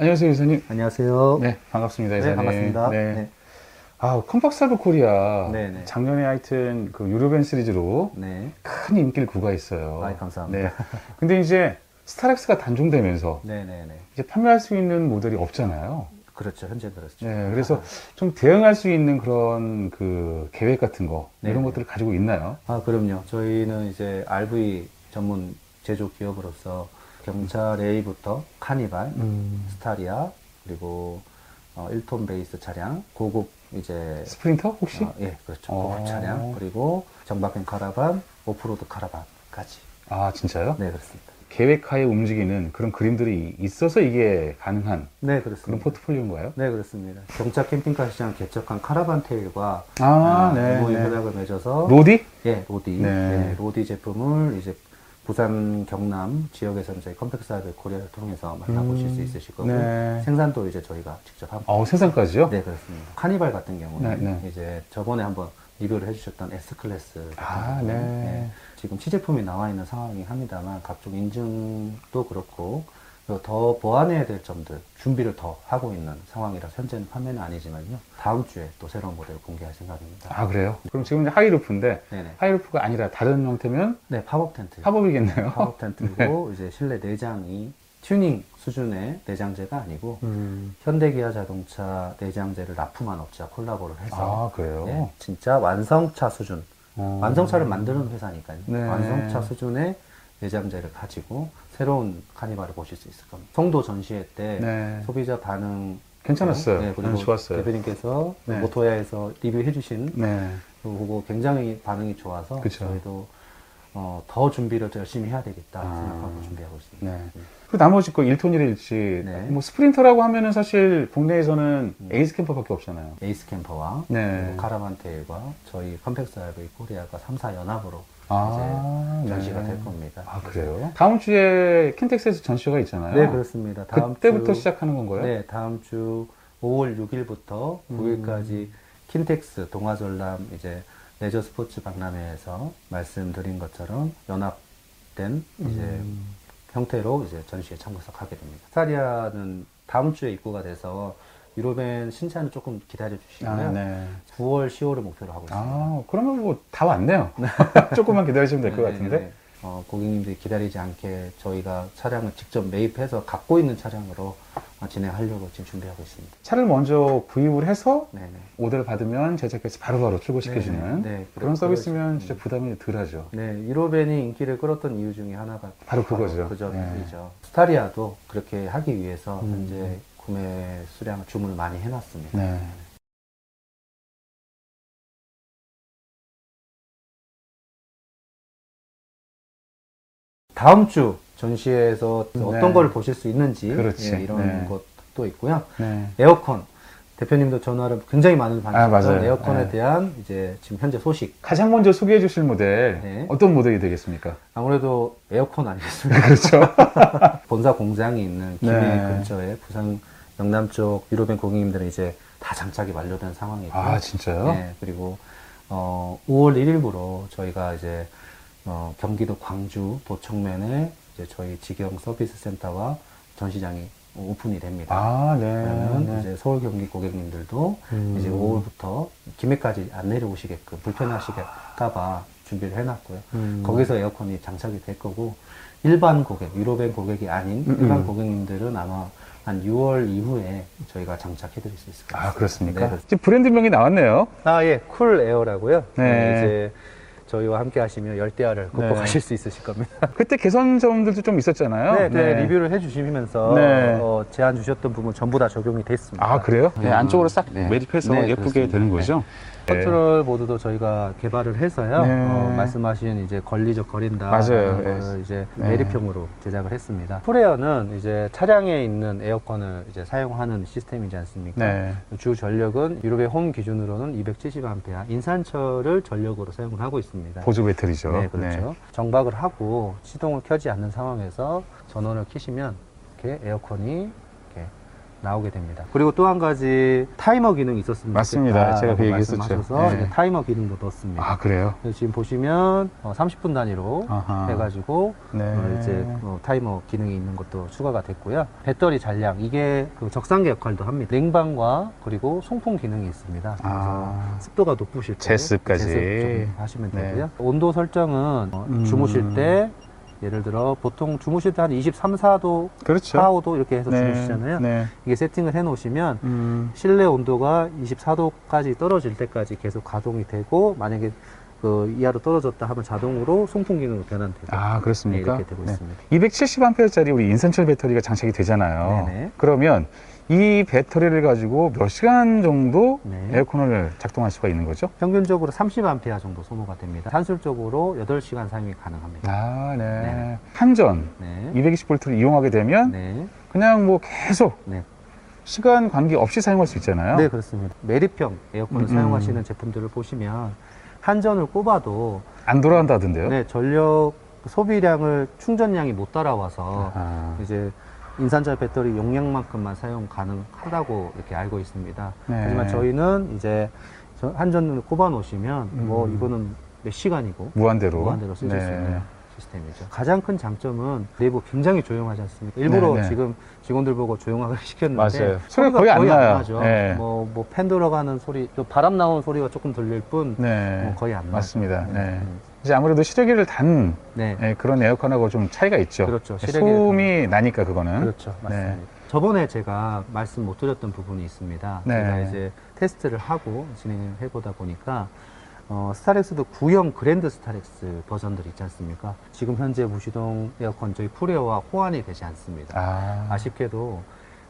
안녕하세요, 이사님. 안녕하세요. 네, 반갑습니다, 네, 이사님. 반갑습니다. 네. 네. 아, 컴팍스알브 코리아. 네네. 작년에 하여튼 그 유로벤 시리즈로 네. 큰 인기를 구가했어요. 아이, 감사합니다. 네. 근데 이제 스타렉스가 단종되면서 네네네. 이제 판매할 수 있는 모델이 없잖아요. 그렇죠. 현재 그렇죠. 네, 그래서 좀 대응할 수 있는 그런 그 계획 같은 거, 이런 네네. 것들을 가지고 있나요? 그럼요. 저희는 이제 RV 전문 제조 기업으로서 경차 레이부터 카니발, 스타리아, 그리고 1톤 베이스 차량, 고급 이제 스프린터 혹시? 예, 그렇죠. 고급 차량, 그리고 정박형 카라반, 오프로드 카라반까지. 아, 진짜요? 네, 그렇습니다. 계획하에 움직이는 그런 그림들이 있어서 이게 가능한 네, 그런 그렇습니다. 포트폴리오인가요? 네, 그렇습니다. 경차 캠핑카 시장 개척한 카라반 테일과 아, 네. MOU 네. 협약을 맺어서 로디? 예, 로디. 네. 네, 로디 제품을 이제 부산, 경남 지역에서는 저희 컴팩스하이브 코리아를 통해서 만나보실 수 있으실 거고 네. 생산도 이제 저희가 직접 하고 생산까지요? 네, 그렇습니다. 카니발 같은 경우는 네, 네. 이제 저번에 한번 리뷰를 해주셨던 S클래스 같은 아, 경우는 네. 지금 시제품이 나와 있는 상황이긴 합니다만 각종 인증도 그렇고 그리고 더 보완해야 될 점들 준비를 더 하고 있는 상황이라서 현재는 판매는 아니지만요. 다음 주에 또 새로운 모델을 공개할 생각입니다. 아, 그래요? 그럼 지금 이제 하이루프인데, 네네. 하이루프가 아니라 다른 형태면 네, 팝업 텐트. 팝업이겠네요. 팝업 텐트고 이제 실내 내장이 튜닝 수준의 내장재가 아니고 현대기아 자동차 내장재를 납품한 업체와 콜라보를 해서 아, 그래요? 예, 진짜 완성차 수준 완성차를 만드는 회사니까요. 네. 완성차 수준의 내장재를 가지고 새로운 카니발을 보실 수 있을 겁니다. 송도 전시회 때 네. 소비자 반응 괜찮았어요. 네, 그리고 좋았어요. 대표님께서 네. 모토야에서 리뷰해 주신 네. 그거 굉장히 반응이 좋아서 그쵸. 저희도 더 준비를 더 열심히 해야 되겠다 아. 생각하고 준비하고 있습니다. 네. 그 나머지 거 1톤이랄지, 네. 뭐 스프린터라고 하면은 사실 국내에서는 에이스 캠퍼밖에 없잖아요. 에이스 캠퍼와 네. 그리고 카라반 테일과 저희 컴팩스 RV 코리아가 3사 연합으로 아, 이제 전시가 네. 될 겁니다. 아, 그래요? 다음 주에 킨텍스에서 전시가 있잖아요. 네, 그렇습니다. 다음 그때부터 주, 시작하는 건가요? 네, 다음 주 5월 6일부터 9일까지 킨텍스 동아전람 이제 레저 스포츠 박람회에서 말씀드린 것처럼 연합된 이제 형태로 이제 전시에 참석하게 됩니다. 스타리아는 다음 주에 입고가 돼서 유로벤 신차는 조금 기다려 주시고요. 아, 네. 9월, 10월을 목표로 하고 있습니다. 아, 그러면 뭐 다 왔네요. 조금만 기다리시면 될 것 네, 같은데. 네. 고객님들이 기다리지 않게 저희가 차량을 직접 매입해서 갖고 있는 차량으로 진행하려고 지금 준비하고 있습니다. 차를 먼저 구입을 해서 네네. 오더를 받으면 제작해서 바로바로 출고시켜주는 네, 네. 그런 서비스면 진짜 음. 부담이 덜하죠. 네, 유로벤이 인기를 끌었던 이유 중에 하나가 바로 그거죠. 그 점이죠. 네. 스타리아도 그렇게 하기 위해서 현재 구매 수량 주문을 많이 해놨습니다. 네. 다음 주 전시회에서 어떤 네. 걸 보실 수 있는지 그렇지. 예, 이런 네. 것도 있고요. 네. 에어컨 대표님도 전화를 굉장히 많이 받으셨던 맞아요. 에어컨에 네. 대한 이제 지금 현재 소식. 가장 먼저 소개해 주실 모델, 네. 어떤 모델이 되겠습니까? 아무래도 에어컨 아니겠습니까? 그렇죠. 본사 공장이 있는 김해 네. 근처에 부산 영남 쪽 유로벤 고객님들은 이제 다 장착이 완료된 상황이고. 아, 진짜요? 네, 그리고 5월 1일부로 저희가 이제 경기도 광주 도청면에 이제 저희 직영 서비스 센터와 전시장이 오픈이 됩니다. 아, 네. 그러면 네. 이제 서울 경기 고객님들도 이제 5월부터 김해까지 안 내려오시게끔 불편하시게까봐 준비를 해놨고요. 거기서 에어컨이 장착이 될 거고 일반 고객, 유로벤 고객이 아닌 일반 고객님들은 아마 한 6월 이후에 저희가 장착해드릴 수 있을 것 같습니다. 아, 그렇습니까? 네, 지금 브랜드명이 나왔네요. 예, 쿨 에어라고요. 네. 이제 저희와 함께 하시면 열대야를 극복하실 수 있으실 겁니다. 그때 개선점들도 좀 있었잖아요. 네, 리뷰를 해주시면서 네. 제안 주셨던 부분 전부 다 적용이 됐습니다. 아, 그래요? 네, 안쪽으로 싹 네. 매립해서 네, 예쁘게 그렇습니다. 되는 거죠? 컨트롤 보드도 저희가 개발을 해서요. 네. 말씀하신 이제 걸리적 거린다. 맞아요. 거를 이제 네. 매립형으로 제작을 했습니다. 쿨에어는 이제 차량에 있는 에어컨을 이제 사용하는 시스템이지 않습니까? 네. 주 전력은 유럽의 홈 기준으로는 270A 인산철을 전력으로 사용을 하고 있습니다. 보조 배터리죠. 네, 그렇죠. 정박을 하고 시동을 켜지 않는 상황에서 전원을 켜시면 이렇게 에어컨이 이렇게 나오게 됩니다. 그리고 또 한 가지 타이머 기능이 있었으면 맞습니다. 제가 그 좋겠다라고 얘기했었죠. 말씀하셔서 네. 이제 타이머 기능도 넣었습니다. 아, 그래요? 그래서 지금 보시면 30분 단위로 아하. 해가지고 네. 이제 타이머 기능이 있는 것도 추가가 됐고요. 배터리 잔량 이게 그 적상계 역할도 합니다. 냉방과 그리고 송풍 기능이 있습니다. 그래서 아. 습도가 높으실 때 제습까지. 제습 좀 하시면 네. 되고요. 온도 설정은 주무실 때 예를 들어 보통 주무실 때 한 23, 4도, 그렇죠. 4, 5도 이렇게 해서 네. 주무시잖아요. 네. 이게 세팅을 해 놓으시면 실내 온도가 24도까지 떨어질 때까지 계속 가동이 되고 만약에 그 이하로 떨어졌다 하면 자동으로 송풍 기능으로 변환되고 아, 그렇습니까? 네, 이렇게 되고 있습니다. 270A짜리 우리 인산철 배터리가 장착이 되잖아요. 네네. 그러면 이 배터리를 가지고 몇 시간 정도 네. 에어컨을 작동할 수가 있는 거죠? 평균적으로 30A 정도 소모가 됩니다. 산술적으로 8시간 사용이 가능합니다. 아, 네. 네. 한전 네. 220V를 이용하게 되면 네. 그냥 뭐 계속 네. 시간 관계 없이 사용할 수 있잖아요. 네, 그렇습니다. 매립형 에어컨을 사용하시는 제품들을 보시면 한전을 꼽아도 안 돌아간다던데요? 네, 전력 소비량을 충전량이 못 따라와서 아, 이제 인산철 배터리 용량만큼만 사용 가능하다고 이렇게 알고 있습니다. 네. 하지만 저희는 이제 한전을 꼽아 놓으시면 뭐 이거는 몇 시간이고 무한대로. 쓰실 네. 수 있는 시스템이죠. 가장 큰 장점은 내부 굉장히 조용하지 않습니까? 일부러 네, 네. 지금 직원들 보고 조용하게 시켰는데 맞아요. 소리가 거의 안 나요. 나죠. 네. 뭐 팬 돌아가는 소리, 또 바람 나오는 소리가 조금 들릴 뿐 네. 뭐 거의 안 나죠. 맞습니다. 네. 네. 이제 아무래도 실외기를 단 네. 그런 에어컨하고 좀 차이가 있죠. 그렇죠. 실외기를 소음이 나니까 그거는. 그렇죠. 맞습니다. 저번에 제가 말씀 못 드렸던 부분이 있습니다. 네. 제가 이제 테스트를 하고 진행을 해보다 보니까 스타렉스도 구형 그랜드 스타렉스 버전들이 있지 않습니까? 지금 현재 무시동 에어컨 저희 풀에어와 호환이 되지 않습니다. 아쉽게도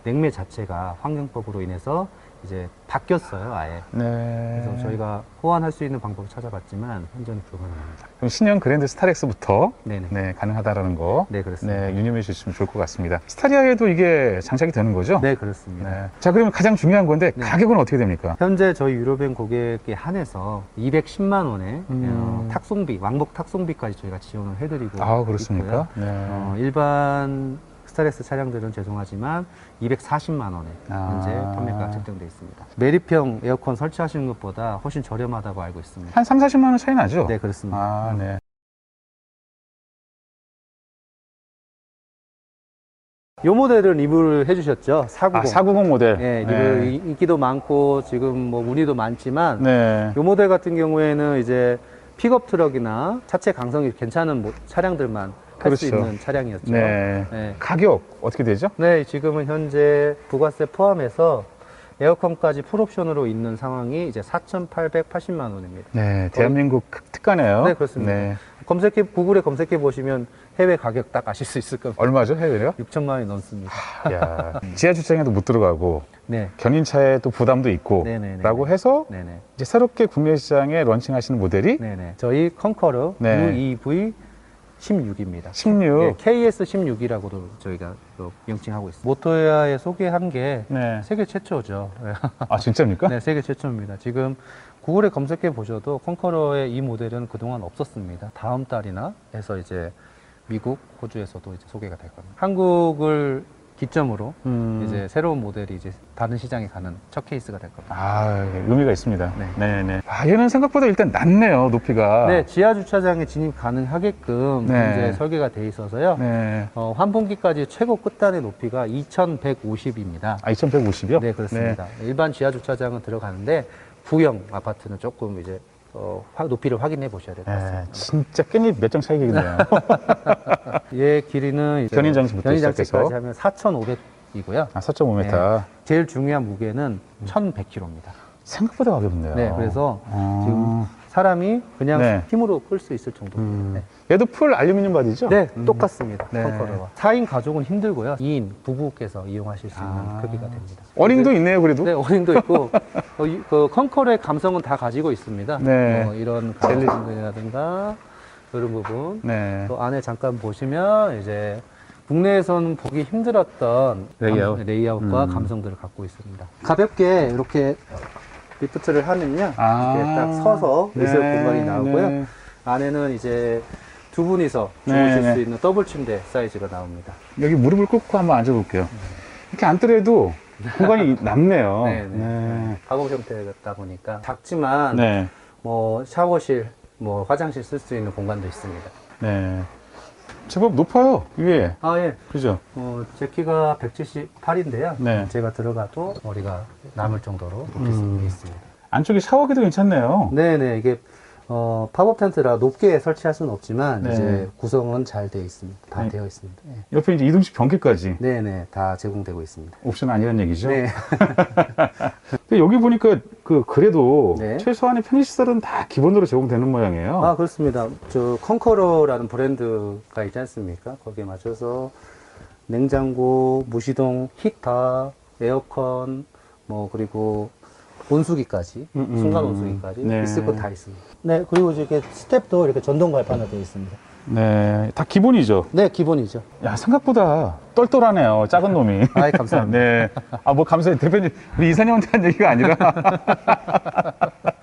냉매 자체가 환경법으로 인해서 이제 바뀌었어요, 아예. 네. 그래서 저희가 호환할 수 있는 방법을 찾아봤지만 현저히 불가능합니다. 그럼 신형 그랜드 스타렉스부터 네네. 네, 가능하다라는 거 네, 그렇습니다. 네, 유념해 주시면 좋을 것 같습니다. 스타리아에도 이게 장착이 되는 거죠? 네, 그렇습니다. 네. 자, 그러면 가장 중요한 건데 네. 가격은 어떻게 됩니까? 현재 저희 유로뱅 고객에 한해서 210만 원의 탁송비, 왕복 탁송비까지 저희가 지원을 해드리고 아, 그렇습니까? 있고요. 네. 일반 스타렉스 차량들은 죄송하지만 240만 원에 아. 현재 판매가 책정되어 있습니다. 매립형 에어컨 설치하시는 것보다 훨씬 저렴하다고 알고 있습니다. 한 3, 40만 원 차이 나죠? 네, 그렇습니다. 아, 네. 이 모델을 리뷰를 해주셨죠? 490. 아, 490 모델. 네, 리뷰 인기도 많고 지금 뭐 문의도 많지만 네. 이 모델 같은 경우에는 이제 픽업 트럭이나 차체 강성이 괜찮은 차량들만 할 수 그렇죠. 있는 차량이었죠. 네. 네. 가격 어떻게 되죠? 네, 지금은 현재 부가세 포함해서 에어컨까지 풀옵션으로 있는 상황이 이제 4,880만 원입니다. 네, 대한민국 특가네요. 네, 그렇습니다. 네. 구글에 검색해 보시면 해외 가격 딱 아실 수 있을 겁니다. 얼마죠, 해외요? 6천만 원이 넘습니다. 야, 지하 주차장에도 못 들어가고 네. 견인차에 또 부담도 있고 네네네. 라고 해서 네네. 이제 새롭게 국내 시장에 런칭하시는 모델이 네네. 저희 컨커러 네. UEV 16입니다. 16. KS 16이라고도 저희가 또 명칭하고 있습니다. 모토야에 소개한 게 네. 세계 최초죠. 아, 진짜입니까? 네, 세계 최초입니다. 지금 구글에 검색해 보셔도 컨커러의 이 모델은 그동안 없었습니다. 다음 달이나 해서 이제 미국, 호주에서도 이제 소개가 될 겁니다. 한국을 기점으로 이제 새로운 모델이 이제 다른 시장에 가는 첫 케이스가 될 겁니다. 아, 의미가 있습니다. 네. 네네. 아, 얘는 생각보다 일단 낮네요, 높이가. 네, 지하 주차장에 진입 가능하게끔 네. 이제 설계가 돼 있어서요. 네. 환풍기까지 최고 끝단의 높이가 2,150입니다. 아, 2150이요? 네, 그렇습니다. 일반 지하 주차장은 들어가는데 구형 아파트는 조금 이제 높이를 확인해 보셔야 될 것 같습니다. 네, 진짜 깻잎 몇 장 차이겠네요. 얘 길이는 이제 견인 장치부터 견인장치까지 시작해서. 하면 4,500이고요. 아, 4.5m. 제일 중요한 무게는 1,100kg입니다. 생각보다 가볍네요. 네, 그래서 아. 지금 사람이 그냥 네. 힘으로 끌 수 있을 정도입니다. 얘도 풀 알루미늄 바디죠? 네, 똑같습니다. 네. 컨커러와. 4인 가족은 힘들고요. 2인 부부께서 이용하실 수 있는 아. 크기가 됩니다. 어닝도 있네요, 그래도. 네, 어닝도 있고 그 컨커러의 감성은 다 가지고 있습니다. 네. 이런 감성이라든가 이런 부분. 네. 또 안에 잠깐 보시면 이제 국내에서는 보기 힘들었던 레이아웃과 감성들을 갖고 있습니다. 가볍게 이렇게 리프트를 하면요, 아. 이렇게 딱 서서 의석 네, 공간이 나오고요. 네. 안에는 이제 두 분이서 네, 주무실 네. 수 있는 더블 침대 사이즈가 나옵니다. 여기 무릎을 꿇고 한번 앉아볼게요. 이렇게 앉더라도 공간이 남네요. 네, 네. 네. 가구 형태다 보니까 작지만 네. 뭐 샤워실, 뭐 화장실 쓸 수 있는 공간도 있습니다. 네. 제법 높아요, 위에. 아, 예. 그죠? 제 키가 178인데요. 네. 제가 들어가도 머리가 남을 정도로 높게 있습니다. 안쪽에 샤워기도 괜찮네요. 네네, 이게, 팝업 텐트라 높게 설치할 수는 없지만, 네. 이제 구성은 잘 되어 있습니다. 다 네. 되어 있습니다. 예. 옆에 이제 이동식 변기까지. 네네, 다 제공되고 있습니다. 옵션 아니란 얘기죠? 네. 근데 여기 보니까 그래도 네. 최소한의 편의시설은 다 기본으로 제공되는 모양이에요. 아, 그렇습니다. 컨커러라는 브랜드가 있지 않습니까? 거기에 맞춰서 냉장고, 무시동, 히터, 에어컨, 뭐, 그리고 온수기까지, 순간 온수기까지 네. 있을 거 다 있습니다. 네, 그리고 이렇게 스텝도 이렇게 전동 발판으로 되어 있습니다. 네. 다 기본이죠. 네, 기본이죠. 야, 생각보다 똘똘하네요. 작은 놈이. 아이, 감사합니다. 네. 아, 뭐 감사해요. 대표님, 우리 이사님한테 한 얘기가 아니라.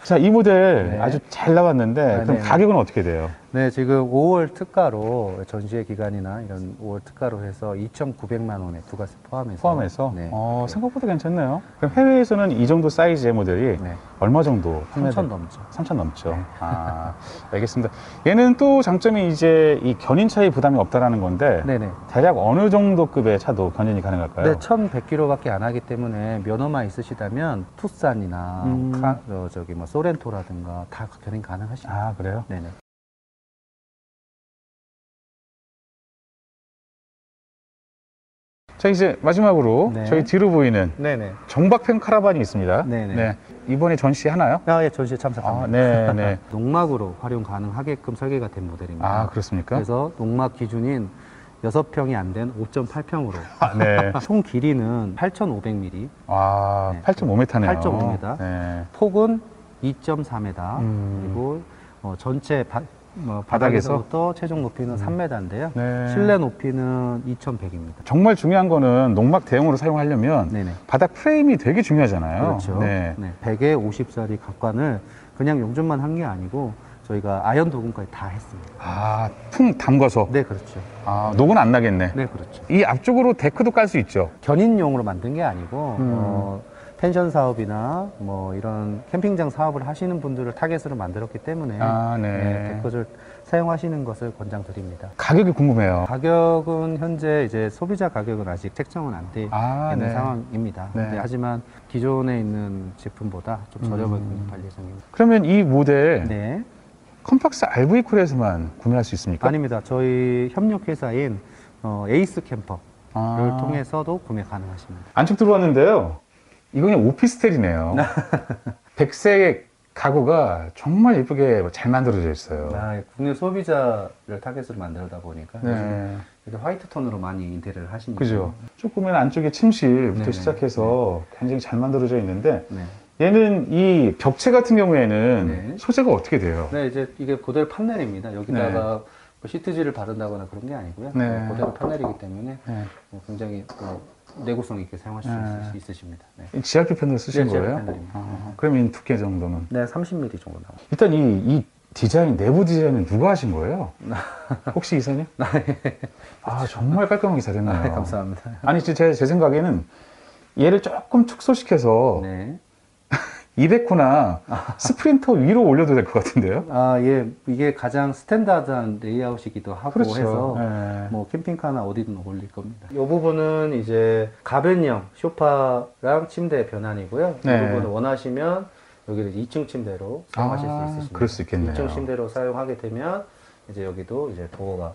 자, 이 모델 네. 아주 잘 나왔는데, 아, 그럼 네. 가격은 어떻게 돼요? 네, 지금 5월 특가로, 전시회 기간이나 이런 5월 특가로 해서 2,900만 원에 부가세 포함해서. 포함해서? 네. 생각보다 괜찮네요. 그럼 해외에서는 이 정도 사이즈의 모델이 네. 얼마 정도? 3,000 넘죠. 3천 넘죠. 네. 아, 알겠습니다. 얘는 또 장점이 이제 이 견인 차이 부담이 없다라는 건데, 네네. 대략 어느 정도 급의 차도 견인이 가능할까요? 네, 1,100km밖에 안 하기 때문에 면허만 있으시다면 투싼이나 뭐 소렌토라든가 다 견인 가능하십니다. 아, 그래요? 네네. 자, 이제 마지막으로 네. 저희 뒤로 보이는 네네. 정박형 카라반이 있습니다. 네네. 네. 이번에 전시 하나요? 아, 예, 전시에 참석합니다. 아, 네, 네. 농막으로 활용 가능하게끔 설계가 된 모델입니다. 아, 그렇습니까? 그래서 농막 기준인 6평이 안 된 5.8평으로 아, 네. 총 길이는 8,500mm, 아, 네. 8.5m네요. 8.5m. 네. 폭은 2.4m, 그리고 전체 바닥에서부터 최종 높이는 3m인데요. 네. 실내 높이는 2,100입니다. 정말 중요한 거는 농막 대용으로 사용하려면 네네. 바닥 프레임이 되게 중요하잖아요. 그렇죠. 네. 네. 100에 50짜리 각관을 그냥 용접만 한 게 아니고 저희가 아연 도금까지 다 했습니다. 아, 풍 담궈서. 네, 그렇죠. 아, 녹은 안 나겠네. 네, 그렇죠. 이 앞쪽으로 데크도 깔 수 있죠. 견인용으로 만든 게 아니고 펜션 사업이나 뭐 이런 캠핑장 사업을 하시는 분들을 타겟으로 만들었기 때문에 아, 네. 데크를 사용하시는 것을 권장드립니다. 가격이 궁금해요. 가격은 현재 이제 소비자 가격은 아직 책정은 안 돼 아, 있는 네. 상황입니다. 네. 네, 하지만 기존에 있는 제품보다 좀 저렴하게 구입할 예정입니다. 그러면 이 모델 네, 컴팍스 RV콜에서만 구매할 수 있습니까? 아닙니다. 저희 협력 회사인 에이스 캠퍼를 아. 통해서도 구매 가능하십니다. 안쪽 들어왔는데요. 이거 그냥 오피스텔이네요. 백색 가구가 정말 예쁘게 잘 만들어져 있어요. 국내 소비자를 타겟으로 만들다 보니까 네. 이렇게 화이트 톤으로 많이 인테리어를 하시니까. 그죠. 조금은 안쪽에 침실부터 네네. 시작해서 굉장히 잘 만들어져 있는데 네. 얘는 이 벽체 같은 경우에는 네. 소재가 어떻게 돼요? 네, 이제 이게 그대로 판넬입니다. 여기다가 뭐 시트지를 바른다거나 그런 게 아니고요. 네. 그대로 판넬이기 때문에 네. 굉장히 내구성 있게 사용하실 수 있으십니다. 네. 이 GRP 패널 쓰신 네, GRP 거예요? 패널입니다. 그럼 이 두께 정도는? 네, 30mm 정도 나옵니다. 일단 이 디자인, 내부 디자인은 누가 하신 거예요? 혹시 이사님? 아, 정말 깔끔하게 잘했네요. 네, 감사합니다. 아니, 제 생각에는 얘를 조금 축소시켜서 네. 200호나 스프린터 위로 올려도 될 것 같은데요? 아, 예, 이게 가장 스탠다드한 레이아웃이기도 하고 그렇죠. 해서 네. 뭐 캠핑카나 어디든 어울릴 겁니다. 이 부분은 이제 가변형 소파랑 침대 변환이고요. 네. 이 부분을 원하시면 여기를 2층 침대로 사용하실 수 있으십니다. 그럴 수 있겠네요. 2층 침대로 사용하게 되면 이제 여기도 이제 도어가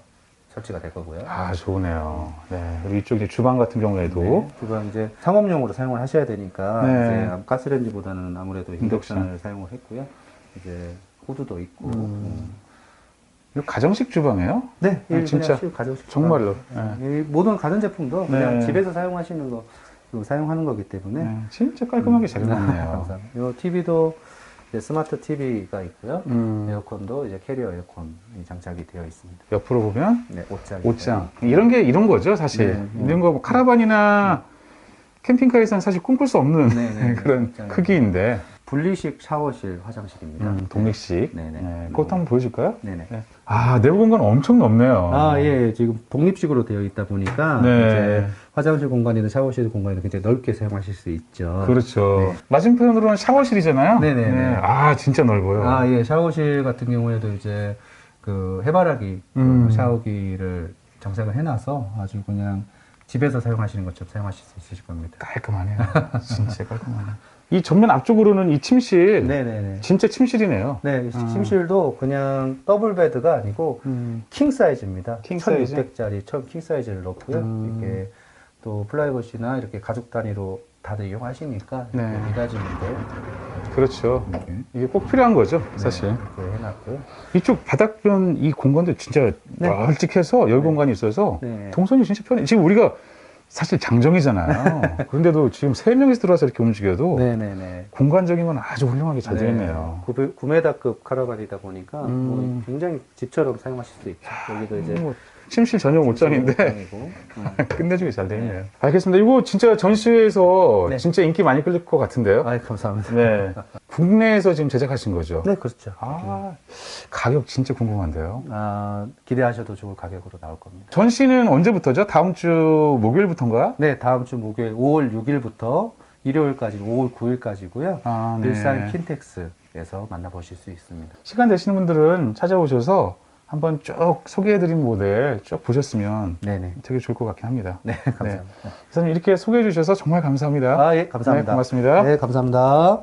설치가 될 거고요. 아, 좋으네요. 네. 그리고 이쪽 이제 주방 같은 경우에도 네, 주방 이제 상업용으로 사용을 하셔야 되니까 네. 이제 가스레인지보다는 아무래도 인덕션을 사용을 했고요. 이제 후드도 있고. 이거 가정식 주방이에요? 네, 아, 진짜 가정식 정말로. 이 모든 가전제품도 그냥 네. 집에서 사용하시는 거 사용하는 거기 때문에 네, 진짜 깔끔하게 잘 해놨네요. 감사합니다. 이 TV도 스마트 TV가 있고요. 음. 에어컨도 이제 캐리어 에어컨이 장착이 되어 있습니다. 옆으로 보면 네, 옷장. 이런 거죠, 사실. 네, 이런 거 뭐 카라반이나 캠핑카에서는 사실 꿈꿀 수 없는 네, 네, 그런 옷장이. 크기인데. 분리식 샤워실 화장실입니다. 독립식. 네네. 네, 그것도 한번 보여줄까요? 네네. 네. 아, 내부 공간 엄청 넓네요. 아, 예. 지금 독립식으로 되어 있다 보니까 네. 이제 화장실 공간이든 샤워실 공간이든 굉장히 넓게 사용하실 수 있죠. 그렇죠. 네. 맞은편으로는 샤워실이잖아요. 네네네. 네. 아, 진짜 넓어요. 아, 예. 샤워실 같은 경우에도 이제 그 해바라기 샤워기를 장착을 해놔서 아주 그냥 집에서 사용하시는 것처럼 사용하실 수 있으실 겁니다. 깔끔하네요. 진짜 깔끔하네요. 이 전면 앞쪽으로는 이 침실. 네네네. 진짜 침실이네요. 네, 침실도 그냥 더블 베드가 아니고 킹 사이즈입니다. 킹 사이즈? 1600짜리 킹 사이즈를 넣고요. 이게 또 프라이버시나 이렇게 가족 단위로 다들 이용하시니까 네. 미닫이면 돼요. 그렇죠. 이게 꼭 필요한 거죠, 사실. 이렇게 해놨고요. 이쪽 바닥변 이 공간도 진짜 널찍해서 열 공간이 있어서 네. 동선이 진짜 편해. 지금 우리가 사실 장정이잖아요. 그런데도 지금 3명이서 들어와서 이렇게 움직여도 네네네. 공간적인 건 아주 훌륭하게 잘 되어 있네요. 9m급 카라반이다 보니까 뭐 굉장히 집처럼 사용하실 수 있죠. 여기도 이제 뭐 침실 전용 옷장인데 옷장이고. 끝내주게 잘 되어 있네요. 알겠습니다. 이거 진짜 전시회에서 네. 진짜 인기 많이 끌릴 것 같은데요. 아, 감사합니다. 네. 국내에서 지금 제작하신 거죠? 네, 그렇죠. 아, 가격 진짜 궁금한데요. 아, 기대하셔도 좋을 가격으로 나올 겁니다. 전시는 언제부터죠? 다음 주 목요일부터인가요? 네, 다음 주 목요일 5월 6일부터 일요일까지 5월 9일까지고요. 아, 네. 일산 킨텍스에서 만나보실 수 있습니다. 시간 되시는 분들은 찾아오셔서 한번 쭉 소개해드린 모델 쭉 보셨으면 네네. 되게 좋을 것 같긴 합니다. 네, 감사합니다. 기사님 이렇게 소개해 주셔서 정말 감사합니다. 아, 예, 감사합니다. 네, 고맙습니다. 네, 감사합니다.